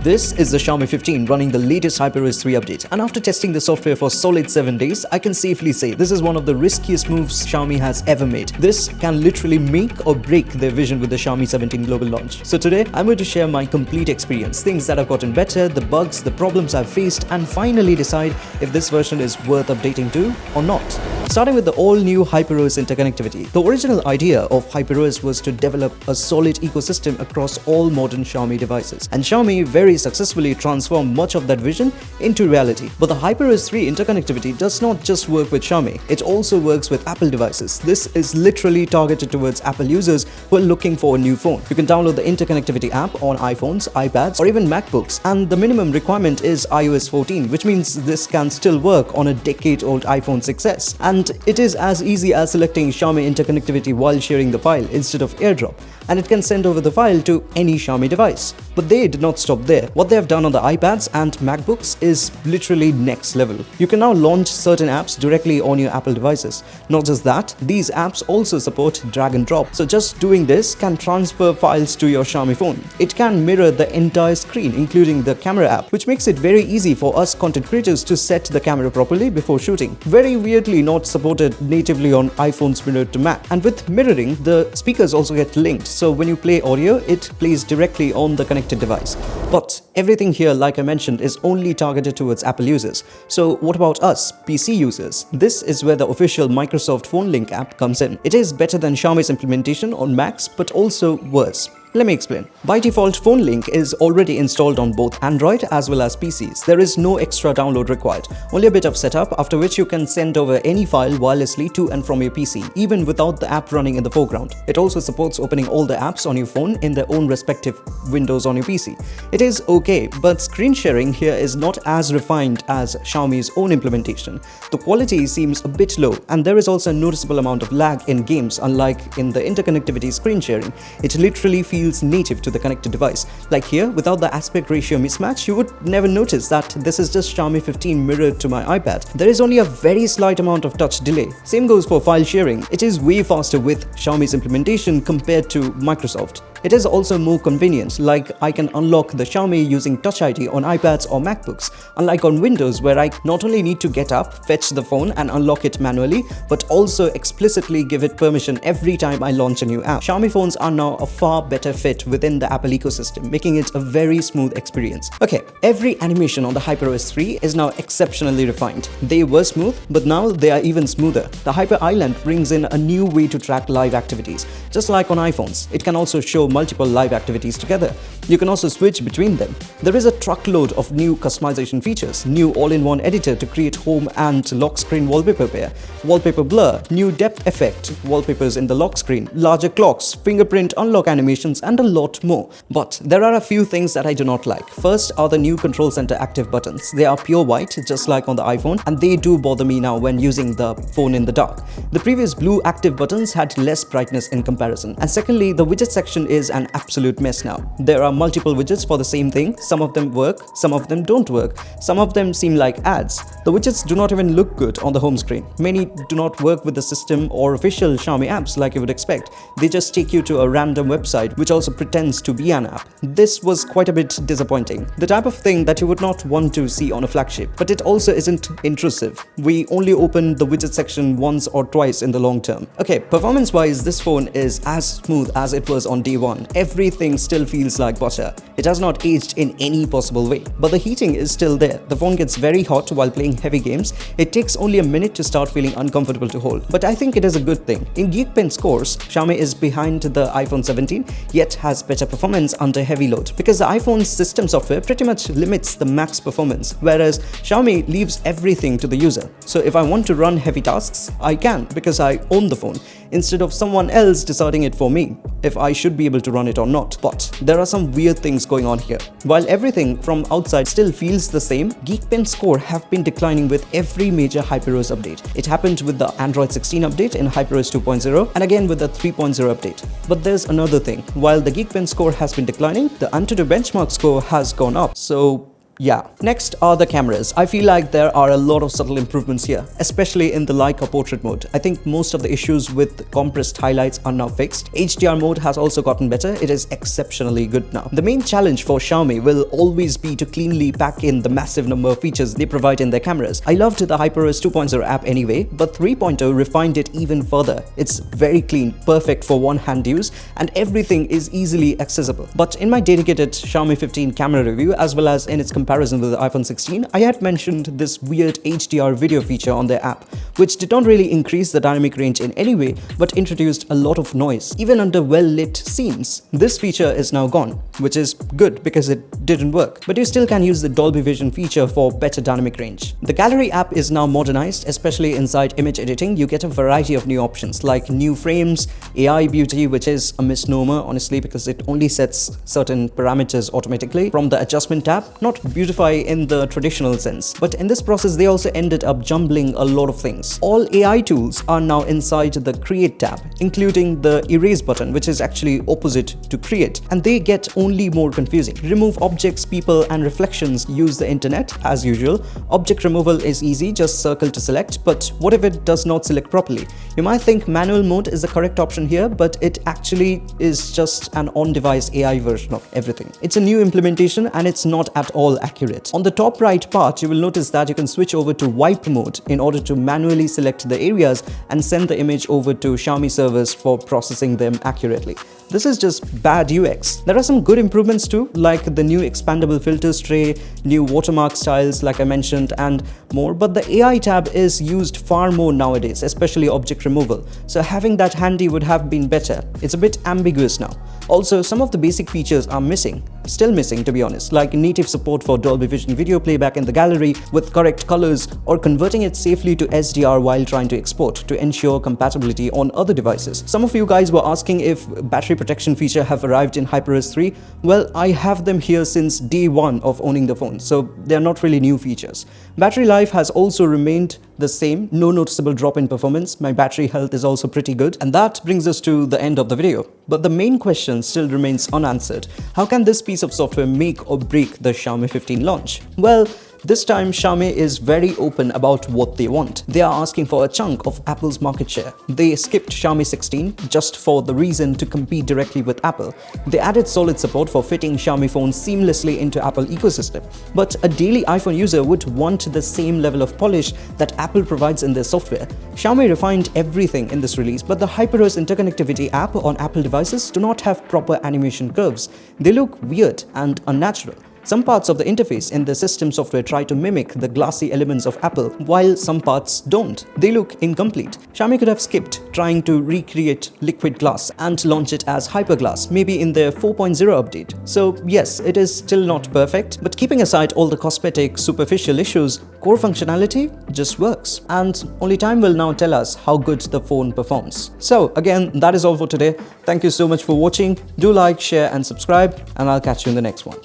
This is the Xiaomi 15 running the latest HyperOS 3 update, and after testing the software for solid 7 days, I can safely say this is one of the riskiest moves Xiaomi has ever made. This can literally make or break their vision with the Xiaomi 17 global launch. So today, I'm going to share my complete experience, things that have gotten better, the bugs, the problems I've faced, and finally decide if this version is worth updating to or not. Starting with the all-new HyperOS interconnectivity. The original idea of HyperOS was to develop a solid ecosystem across all modern Xiaomi devices, and Xiaomi very successfully transformed much of that vision into reality. But the HyperOS 3 interconnectivity does not just work with Xiaomi, it also works with Apple devices. This is literally targeted towards Apple users who are looking for a new phone. You can download the interconnectivity app on iPhones, iPads, or even MacBooks, and the minimum requirement is iOS 14, which means this can still work on a decade-old iPhone 6s. And it is as easy as selecting Xiaomi interconnectivity while sharing the file instead of AirDrop, and it can send over the file to any Xiaomi device. But they did not stop there. What they have done on the iPads and MacBooks is literally next level. You can now launch certain apps directly on your Apple devices. Not just that, these apps also support drag and drop. So just doing this can transfer files to your Xiaomi phone. It can mirror the entire screen, including the camera app, which makes it very easy for us content creators to set the camera properly before shooting. Very weirdly not supported natively on iPhones mirrored to Mac. And with mirroring, the speakers also get linked. So when you play audio, it plays directly on the connected device. But everything here, like I mentioned, is only targeted towards Apple users. So what about us, PC users? This is where the official Microsoft Phone Link app comes in. It is better than Xiaomi's implementation on Macs, but also worse. Let me explain. By default, Phone Link is already installed on both Android as well as PCs. There is no extra download required, only a bit of setup, after which you can send over any file wirelessly to and from your PC, even without the app running in the foreground. It also supports opening all the apps on your phone in their own respective windows on your PC. It is okay, but screen sharing here is not as refined as Xiaomi's own implementation. The quality seems a bit low, and there is also a noticeable amount of lag in games, unlike in the interconnectivity screen sharing. It literally feels native to the connected device. Like here, without the aspect ratio mismatch, you would never notice that this is just Xiaomi 15 mirrored to my iPad. There is only a very slight amount of touch delay. Same goes for file sharing. It is way faster with Xiaomi's implementation compared to Microsoft. It is also more convenient, like I can unlock the Xiaomi using Touch ID on iPads or MacBooks, unlike on Windows where I not only need to get up, fetch the phone and unlock it manually, but also explicitly give it permission every time I launch a new app. Xiaomi phones are now a far better fit within the Apple ecosystem, making it a very smooth experience. Okay, every animation on the HyperOS 3 is now exceptionally refined. They were smooth, but now they are even smoother. The Hyper Island brings in a new way to track live activities. Just like on iPhones, it can also show multiple live activities together. You can also switch between them. There is a truckload of new customization features, new all-in-one editor to create home and lock screen wallpaper pair, wallpaper blur, new depth effect, wallpapers in the lock screen, larger clocks, fingerprint unlock animations, and a lot more. But there are a few things that I do not like. First are the new control center active buttons. They are pure white, just like on the iPhone, and they do bother me now when using the phone in the dark. The previous blue active buttons had less brightness in comparison. And secondly, the widget section is an absolute mess now. There are multiple widgets for the same thing. Some of them work, some of them don't work. Some of them seem like ads. The widgets do not even look good on the home screen. Many do not work with the system or official Xiaomi apps like you would expect. They just take you to a random website which also pretends to be an app. This was quite a bit disappointing. The type of thing that you would not want to see on a flagship, but it also isn't intrusive. We only open the widget section once or twice in the long term. Okay, performance-wise, this phone is as smooth as it was on day one. Everything still feels like butter. It has not aged in any possible way. But the heating is still there. The phone gets very hot while playing heavy games. It takes only a minute to start feeling uncomfortable to hold. But I think it is a good thing. In Geekbench scores, Xiaomi is behind the iPhone 17, yet has better performance under heavy load, because the iPhone's system software pretty much limits the max performance, whereas Xiaomi leaves everything to the user. So if I want to run heavy tasks, I can, because I own the phone, instead of someone else deciding it for me if I should be able to run it or not. But there are some weird things going on here. While everything from outside still feels the same, Geekbench score have been declining with every major HyperOS update. It happened with the Android 16 update in HyperOS 2.0 and again with the 3.0 update. But there's another thing. While the Geekbench score has been declining, the Antutu benchmark score has gone up. So Yeah. Next are the cameras. I feel like there are a lot of subtle improvements here, especially in the Leica portrait mode. I think most of the issues with compressed highlights are now fixed. HDR mode has also gotten better. It is exceptionally good now. The main challenge for Xiaomi will always be to cleanly pack in the massive number of features they provide in their cameras. I loved the HyperOS 2.0 app anyway, but 3.0 refined it even further. It's very clean, perfect for one-hand use, and everything is easily accessible. But in my dedicated Xiaomi 15 camera review, as well as in its comparison with the iPhone 16, I had mentioned this weird HDR video feature on their app, which did not really increase the dynamic range in any way, but introduced a lot of noise, even under well-lit scenes. This feature is now gone, which is good because it didn't work, but you still can use the Dolby Vision feature for better dynamic range. The Gallery app is now modernized, especially inside image editing. You get a variety of new options like new frames, AI beauty, which is a misnomer honestly because it only sets certain parameters automatically from the adjustment tab, not beautify in the traditional sense. But in this process, they also ended up jumbling a lot of things. All AI tools are now inside the Create tab, including the Erase button, which is actually opposite to Create, and they get only more confusing. Remove objects, people, and reflections use the internet as usual. Object removal is easy, just circle to select, but what if it does not select properly? You might think manual mode is the correct option here, but it actually is just an on-device AI version of everything. It's a new implementation and it's not at all accurate. On the top right part, you will notice that you can switch over to wipe mode in order to manually select the areas and send the image over to Xiaomi servers for processing them accurately. This is just bad UX. There are some good improvements too, like the new expandable filters tray, new watermark styles like I mentioned, and more, but the AI tab is used far more nowadays, especially object removal, so having that handy would have been better. It's a bit ambiguous now. Also, some of the basic features are missing, still missing to be honest, like native support for Dolby Vision video playback in the gallery with correct colors, or converting it safely to SDR while trying to export to ensure compatibility on other devices. Some of you guys were asking if battery protection feature have arrived in HyperOS 3. Well, I have them here since day one of owning the phone, so they're not really new features. Battery life has also remained the same, no noticeable drop in performance. My battery health is also pretty good, and that brings us to the end of the video. But the main question still remains unanswered. How can this piece of software make or break the Xiaomi 15 launch? Well, this time Xiaomi is very open about what they want. They are asking for a chunk of Apple's market share. They skipped Xiaomi 16 just for the reason to compete directly with Apple. They added solid support for fitting Xiaomi phones seamlessly into Apple ecosystem. But a daily iPhone user would want the same level of polish that Apple provides in their software. Xiaomi refined everything in this release, but the HyperOS interconnectivity app on Apple devices do not have proper animation curves. They look weird and unnatural. Some parts of the interface in the system software try to mimic the glassy elements of Apple, while some parts don't. They look incomplete. Xiaomi could have skipped trying to recreate liquid glass and launch it as Hyperglass, maybe in their 4.0 update. So yes, it is still not perfect, but keeping aside all the cosmetic, superficial issues, core functionality just works. And only time will now tell us how good the phone performs. So again, that is all for today. Thank you so much for watching. Do like, share and subscribe, and I'll catch you in the next one.